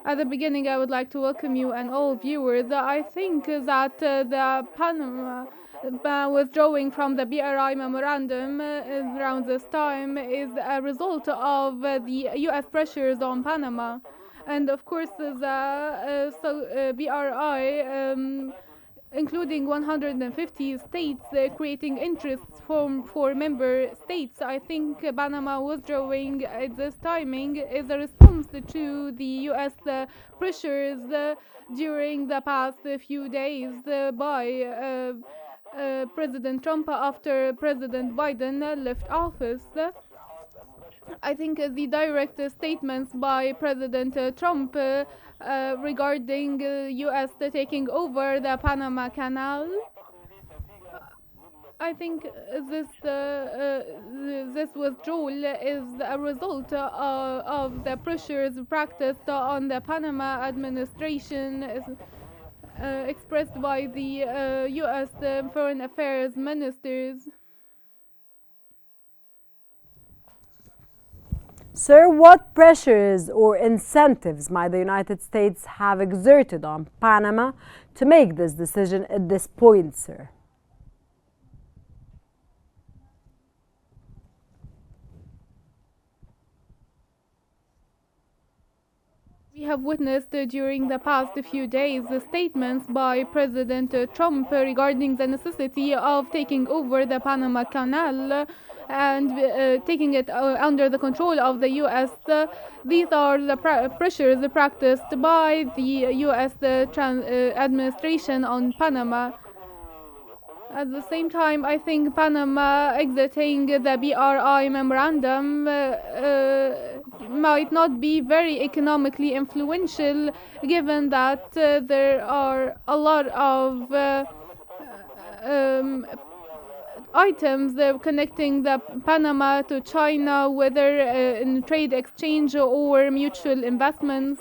At the beginning, I would like to welcome you and all viewers. I think that the Panama withdrawing from the BRI memorandum around this time is a result of the U.S. pressures on Panama. And of course, the BRI, including 150 states, creating interests for member states. I think Panama withdrawing at this timing is a response to the U.S. Pressures during the past few days by President Trump after President Biden left office. I think the direct statements by President Trump regarding U.S. taking over the Panama Canal. I think this withdrawal is a result of the pressures practiced on the Panama administration, expressed by the U.S. Foreign Affairs ministers. Sir, what pressures or incentives might the United States have exerted on Panama to make this decision at this point, sir? We have witnessed during the past few days statements by President Trump regarding the necessity of taking over the Panama Canal and taking it under the control of the U.S. These are the pressures practiced by the U.S. Administration on Panama. At the same time, I think Panama exiting the BRI memorandum might not be very economically influential, given that there are a lot of items connecting the Panama to China, whether in trade exchange or mutual investments.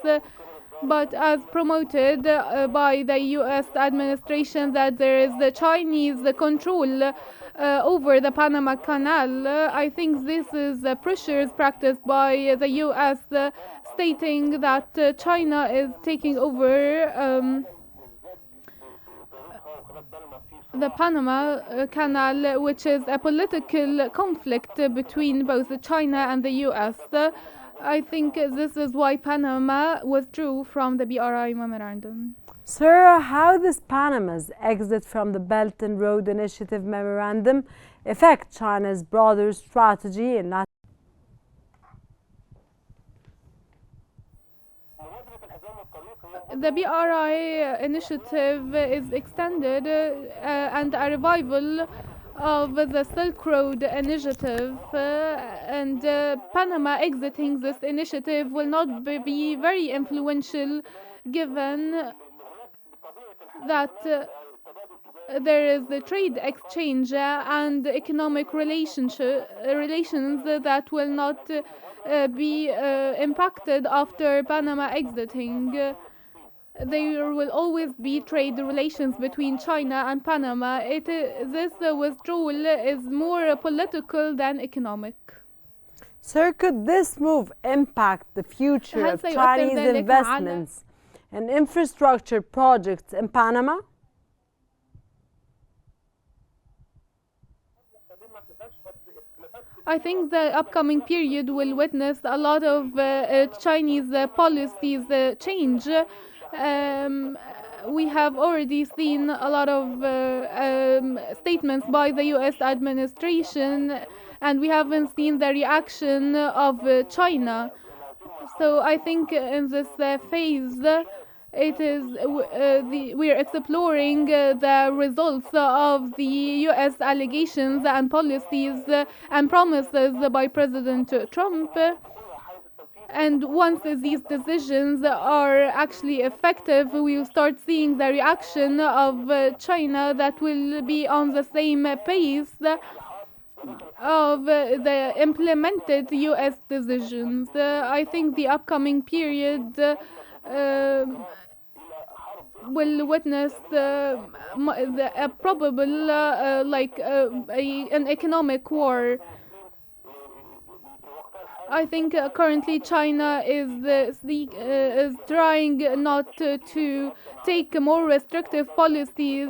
But as promoted by the U.S. administration, that there is the Chinese control over the Panama Canal, I think this is pressures practiced by the U.S. Stating that China is taking over the Panama Canal, which is a political conflict between both China and the U.S. I think this is why Panama withdrew from the BRI memorandum. Sir, how does Panama's exit from the Belt and Road Initiative memorandum affect China's broader strategy in Latin? The BRI initiative is extended and a revival of the Silk Road initiative, and Panama exiting this initiative will not be very influential, given that there is the trade exchange and economic relations that will not be impacted after Panama exiting. There will always be trade relations between China and Panama. This withdrawal is more political than economic. Sir, could this move impact the future of Chinese investments and infrastructure projects in Panama? I think the upcoming period will witness a lot of Chinese policies change. We have already seen a lot of statements by the U.S. administration, and we haven't seen the reaction of China. So I think in this phase, it is we are exploring the results of the U.S. allegations and policies and promises by President Trump. And once these decisions are actually effective, we will start seeing the reaction of China that will be on the same pace of the implemented U.S. decisions. I think the upcoming period will witness a probable an economic war. I think currently China is trying not to take more restrictive policies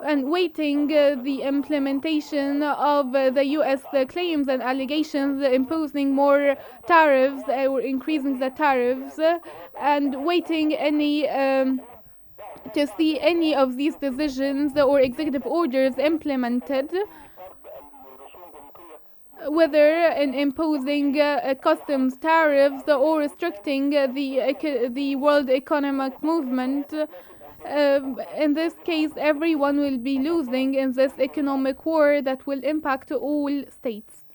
and waiting the implementation of the U.S. Claims and allegations imposing more tariffs or increasing the tariffs and waiting any to see any of these decisions or executive orders implemented, whether in imposing customs tariffs or restricting the world economic movement. In this case, everyone will be losing in this economic war that will impact all states.